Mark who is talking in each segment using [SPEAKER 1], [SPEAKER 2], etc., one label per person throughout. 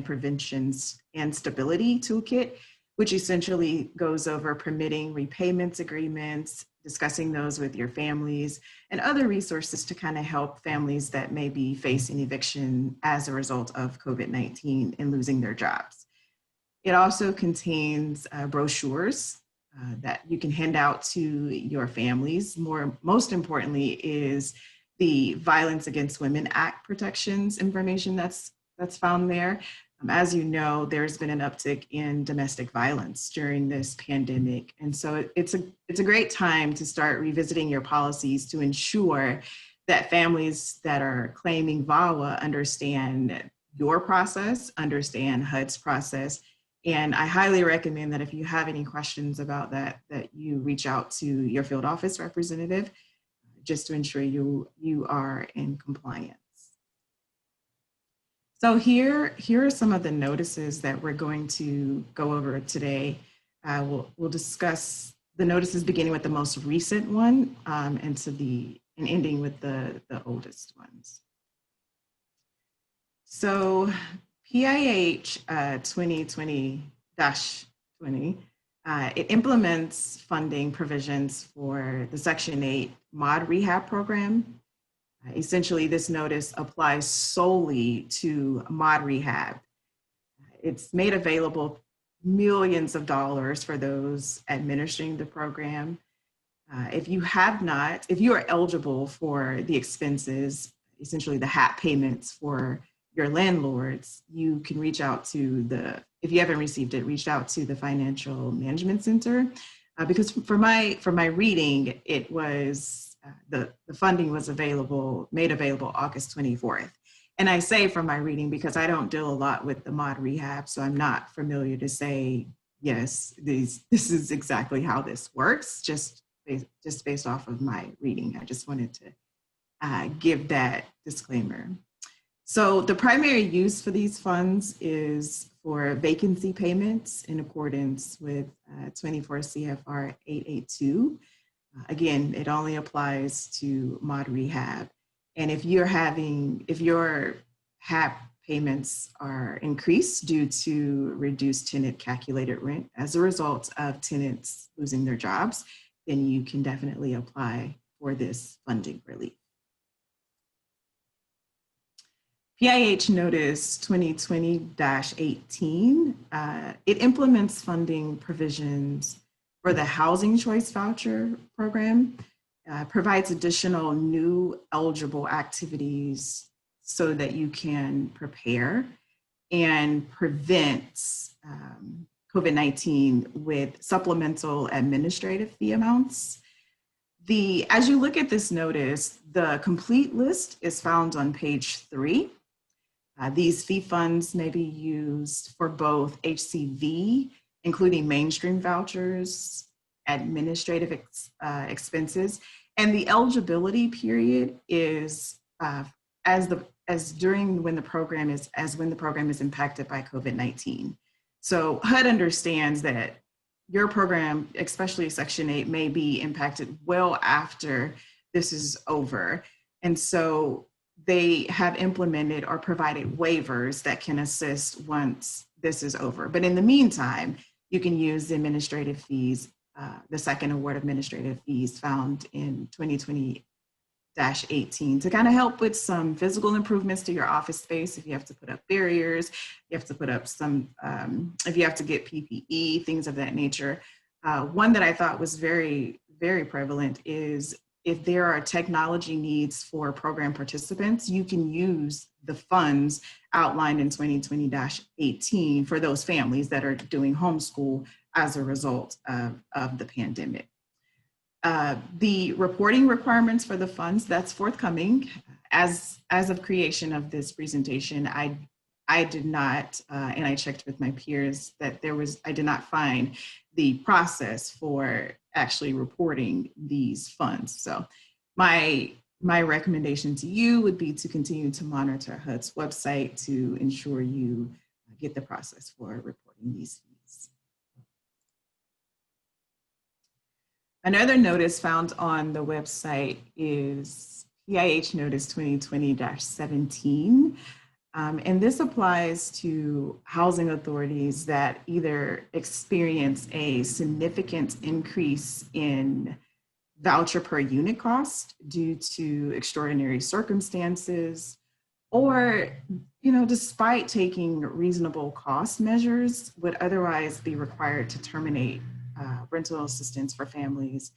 [SPEAKER 1] Preventions and Stability Toolkit, which essentially goes over permitting repayments agreements, discussing those with your families, and other resources to kind of help families that may be facing eviction as a result of COVID-19 and losing their jobs. It also contains brochures that you can hand out to your families. Most importantly is the Violence Against Women Act protections information that's found there. As you know, there's been an uptick in domestic violence during this pandemic. And so it's a great time to start revisiting your policies to ensure that families that are claiming VAWA understand your process, understand HUD's process. And I highly recommend that if you have any questions about that, that you reach out to your field office representative just to ensure you are in compliance. So here are some of the notices that we're going to go over today. We'll discuss the notices beginning with the most recent one and ending with the oldest ones. So PIH 2020-20, it implements funding provisions for the Section 8 MOD rehab program. Essentially, this notice applies solely to MOD rehab. It's made available millions of dollars for those administering the program. If you are eligible for the expenses, essentially the HAP payments for your landlords, you can reach out to if you haven't received it, reach out to the Financial Management Center. Because for my reading, it was, the funding was made available August 24th. And I say from my reading because I don't deal a lot with the MOD rehab, so I'm not familiar to say, yes, this is exactly how this works, just based off of my reading. I just wanted to give that disclaimer. So the primary use for these funds is for vacancy payments in accordance with 24 CFR 882. Again, it only applies to MOD rehab. And if your HAP payments are increased due to reduced tenant calculated rent as a result of tenants losing their jobs, then you can definitely apply for this funding relief. PIH Notice 2020-18, it implements funding provisions for the Housing Choice Voucher Program, provides additional new eligible activities so that you can prepare and prevent COVID-19 with supplemental administrative fee amounts. As you look at this notice, the complete list is found on page 3. These fee funds may be used for both HCV, including mainstream vouchers, administrative expenses, and the eligibility period is when the program is impacted by COVID-19. So HUD understands that your program, especially Section 8, may be impacted well after this is over. And so they have implemented or provided waivers that can assist once this is over. But in the meantime, you can use the administrative fees, the second award administrative fees found in 2020-18 to kind of help with some physical improvements to your office space. If you have to put up barriers, you have to put up if you have to get PPE, things of that nature. One that I thought was very, very prevalent is if there are technology needs for program participants, you can use the funds outlined in 2020-18 for those families that are doing homeschool as a result of the pandemic. The reporting requirements for the funds, that's forthcoming. As of creation of this presentation, I did not, and I checked with my peers that I did not find the process for actually reporting these funds. So my recommendation to you would be to continue to monitor HUD's website to ensure you get the process for reporting these fees. Another notice found on the website is PIH Notice 2020-17. And this applies to housing authorities that either experience a significant increase in voucher per unit cost due to extraordinary circumstances, or, despite taking reasonable cost measures, would otherwise be required to terminate rental assistance for families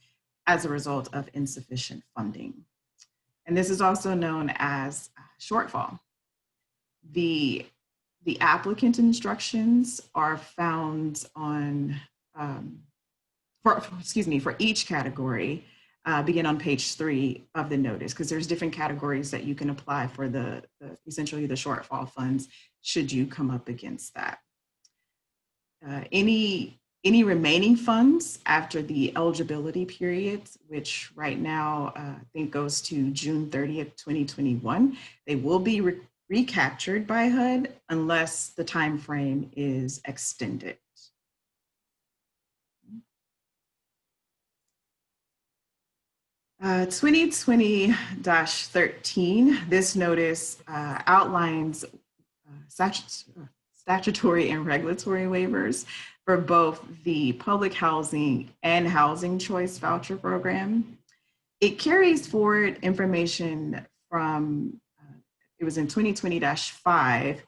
[SPEAKER 1] as a result of insufficient funding. And this is also known as shortfall. The applicant instructions are found on, for each category, begin on page 3 of the notice, because there's different categories that you can apply for essentially the shortfall funds should you come up against that. Any remaining funds after the eligibility periods, which right now I think goes to June 30th, 2021, they will be recaptured by HUD unless the time frame is extended. Uh, 2020-13, this notice outlines statutory and regulatory waivers for both the public housing and housing choice voucher program. It carries forward information from, it was in 2020-5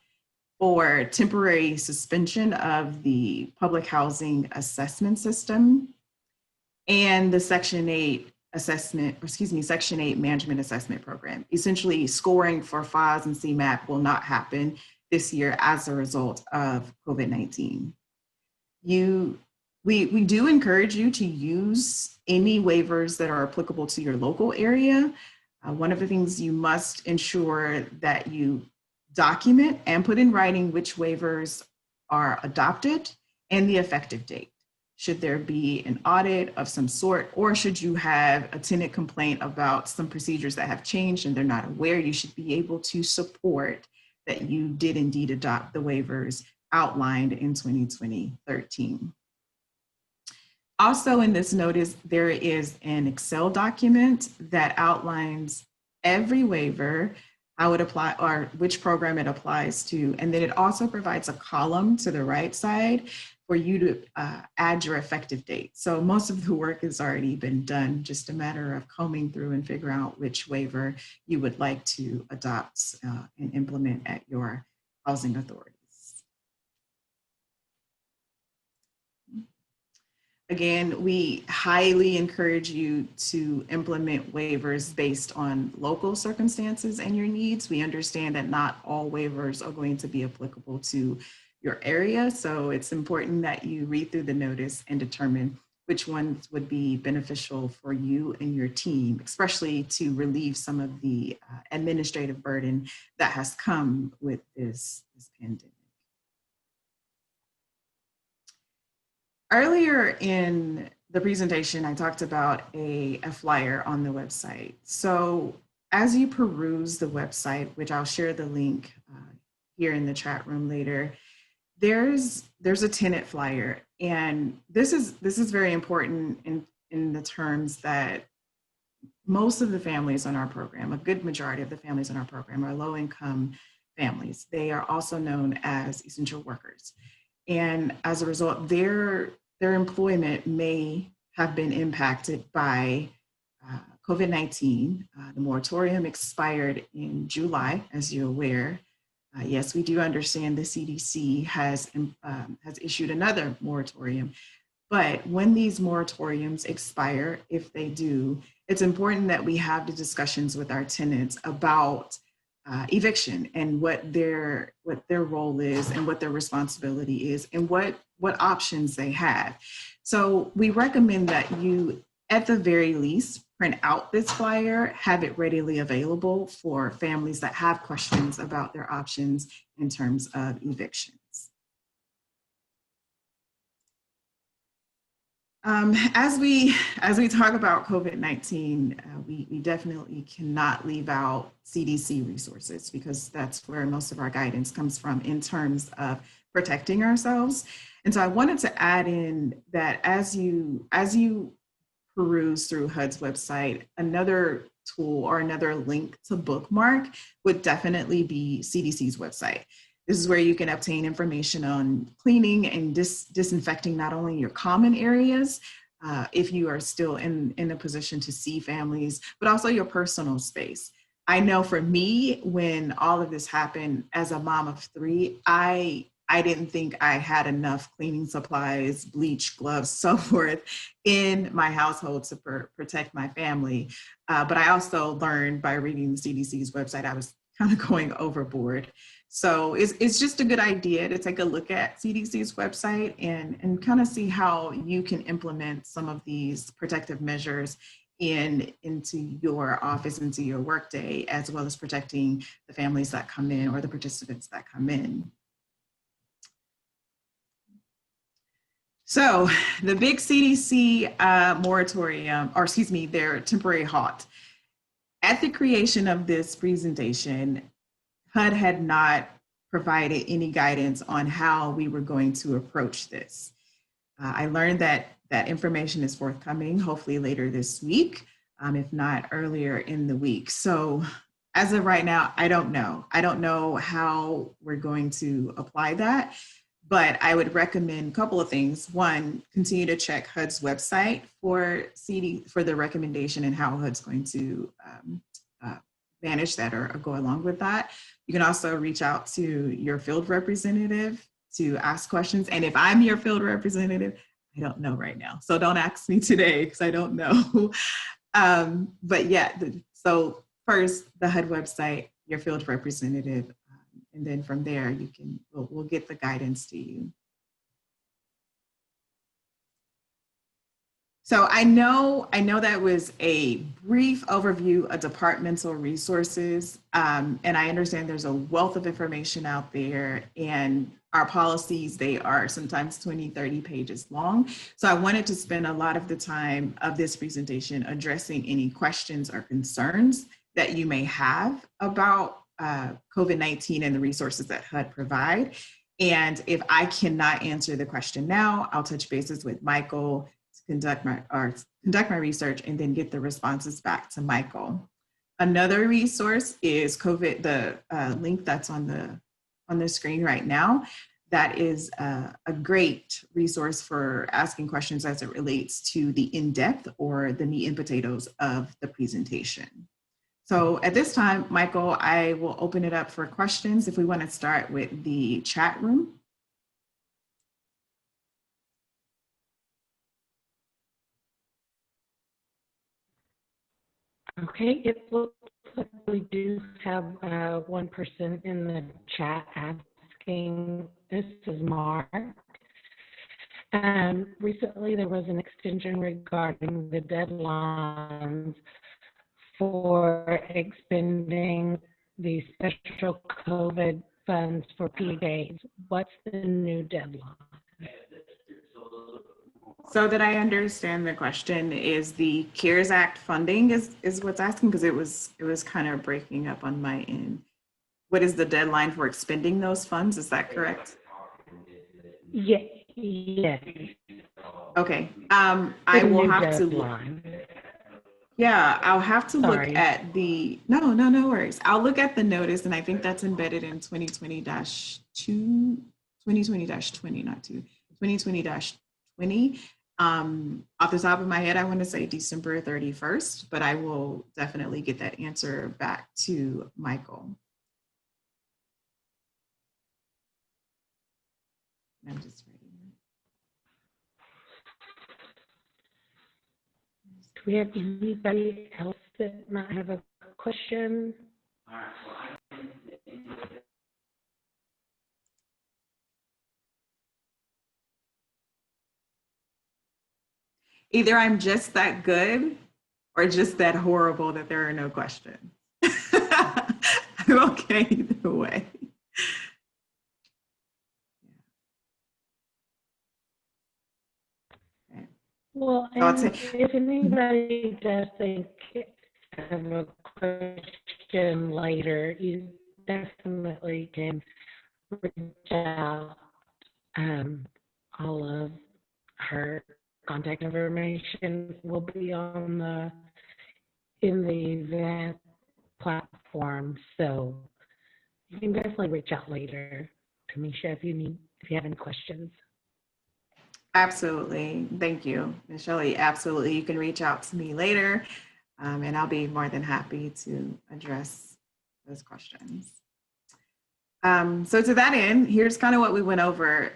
[SPEAKER 1] for temporary suspension of the public housing assessment system and the Section 8 Section 8 management assessment program. Essentially, scoring for FOS and CMAP will not happen this year as a result of COVID-19. We do encourage you to use any waivers that are applicable to your local area. One of the things you must ensure that you document and put in writing which waivers are adopted and the effective date. Should there be an audit of some sort, or should you have a tenant complaint about some procedures that have changed and they're not aware, you should be able to support that you did indeed adopt the waivers outlined in 2020-13. Also in this notice, there is an Excel document that outlines every waiver, how it apply, or which program it applies to. And then it also provides a column to the right side for you to add your effective date. So most of the work has already been done, just a matter of combing through and figuring out which waiver you would like to adopt and implement at your housing authorities. Again, we highly encourage you to implement waivers based on local circumstances and your needs. We understand that not all waivers are going to be applicable to your area, so it's important that you read through the notice and determine which ones would be beneficial for you and your team, especially to relieve some of the administrative burden that has come with this pandemic. Earlier in the presentation, I talked about a flyer on the website. So as you peruse the website, which I'll share the link here in the chat room later, there's a tenant flyer. And this is very important in the terms that most of the families on our program, a good majority of the families in our program, are low-income families. They are also known as essential workers. And as a result, their employment may have been impacted by COVID-19. The moratorium expired in July, as you're aware. Yes, we do understand the CDC has issued another moratorium, but when these moratoriums expire, if they do, it's important that we have the discussions with our tenants about eviction and what their role is and what their responsibility is and what options they have. So we recommend that you, at the very least, print out this flyer, have it readily available for families that have questions about their options in terms of evictions. As we talk about COVID-19, we definitely cannot leave out CDC resources, because that's where most of our guidance comes from in terms of protecting ourselves. And so I wanted to add in that as you peruse through HUD's website, another tool or another link to bookmark would definitely be CDC's website. This is where you can obtain information on cleaning and disinfecting not only your common areas, if you are still in a position to see families, but also your personal space. I know for me, when all of this happened as a mom of three, I didn't think I had enough cleaning supplies, bleach, gloves, so forth in my household to protect my family. But I also learned by reading the CDC's website, I was kind of going overboard. So it's just a good idea to take a look at CDC's website and kind of see how you can implement some of these protective measures into your office, into your workday, as well as protecting the families that come in or the participants that come in. So the big CDC moratorium, or excuse me, their temporary halt. At the creation of this presentation, HUD had not provided any guidance on how we were going to approach this. I learned that that information is forthcoming, hopefully later this week, if not earlier in the week. So as of right now, I don't know. I don't know how we're going to apply that. But I would recommend a couple of things. One, continue to check HUD's website for the recommendation and how HUD's going to manage that or go along with that. You can also reach out to your field representative to ask questions. And if I'm your field representative, I don't know right now. So don't ask me today because I don't know. But yeah, so first, the HUD website, your field representative, and then from there, we'll get the guidance to you. So I know that was a brief overview of departmental resources, and I understand there's a wealth of information out there, and our policies, they are sometimes 20, 30 pages long. So I wanted to spend a lot of the time of this presentation addressing any questions or concerns that you may have about COVID-19 and the resources that HUD provide. And if I cannot answer the question now, I'll touch bases with Michael to conduct my research and then get the responses back to Michael. Another resource is the link that's on the screen right now. That is a great resource for asking questions as it relates to the in-depth or the meat and potatoes of the presentation. So at this time, Michael, I will open it up for questions if we want to start with the chat room.
[SPEAKER 2] Okay, it looks like we do have one person in the chat asking, this is Mark. Recently there was an extension regarding the deadlines for expending the special COVID funds for PJs. What's the new deadline?
[SPEAKER 1] So that I understand the question, is the CARES Act funding is what's asking, because it was kind of breaking up on my end. What is the deadline for expending those funds? Is that correct?
[SPEAKER 2] Yeah, yes.
[SPEAKER 1] Okay. I will have to look. Yeah, I'll have to look at the, no worries. I'll look at the notice, and I think that's embedded in 2020-20, not 2, 2020-20. Off the top of my head, I want to say December 31st, but I will definitely get that answer back to Michael. I'm just reading it.
[SPEAKER 2] Do we have anybody else that might have a question?
[SPEAKER 1] Either I'm just that good or just that horrible that there are no questions. I'm okay either way.
[SPEAKER 2] Well, and if anybody does think of a question later, you definitely can reach out. All of her contact information will be on the in the event platform. So you can definitely reach out later, Tamisha, if you have any questions.
[SPEAKER 1] Absolutely. Thank you, Ms. Shelley. Absolutely. You can reach out to me later, and I'll be more than happy to address those questions. So to that end, here's kind of what we went over.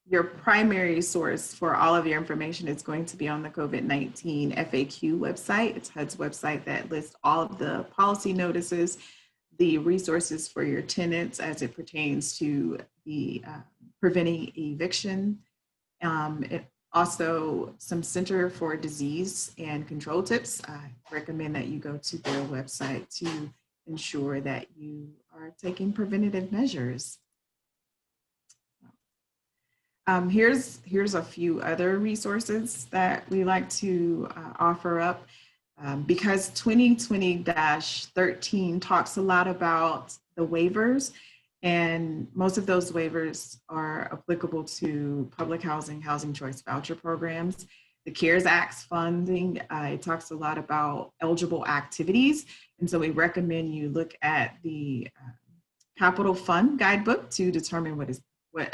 [SPEAKER 1] Your primary source for all of your information is going to be on the COVID-19 FAQ website. It's HUD's website that lists all of the policy notices, the resources for your tenants as it pertains to the preventing eviction. It also some Center for Disease and Control tips. I recommend that you go to their website to ensure that you are taking preventative measures. Here's a few other resources that we like to offer up. Because 2020-13 talks a lot about the waivers, and most of those waivers are applicable to public housing, housing choice voucher programs. The CARES Act's funding, it talks a lot about eligible activities. And so we recommend you look at the Capital Fund Guidebook to determine what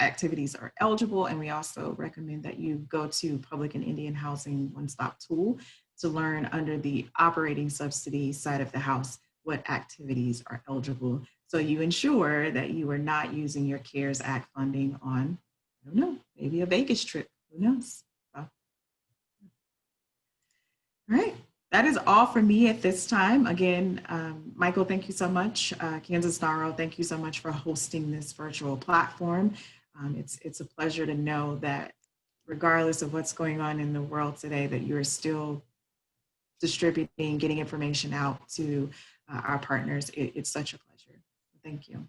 [SPEAKER 1] activities are eligible. And we also recommend that you go to Public and Indian Housing One-Stop Tool to learn under the operating subsidy side of the house what activities are eligible. So you ensure that you are not using your CARES Act funding on, I don't know, maybe a Vegas trip, who knows? So, all right, that is all for me at this time. Again, Michael, thank you so much. Kansas NARO, thank you so much for hosting this virtual platform. It's a pleasure to know that regardless of what's going on in the world today, that you're still distributing, getting information out to our partners. It's such a pleasure. Thank you.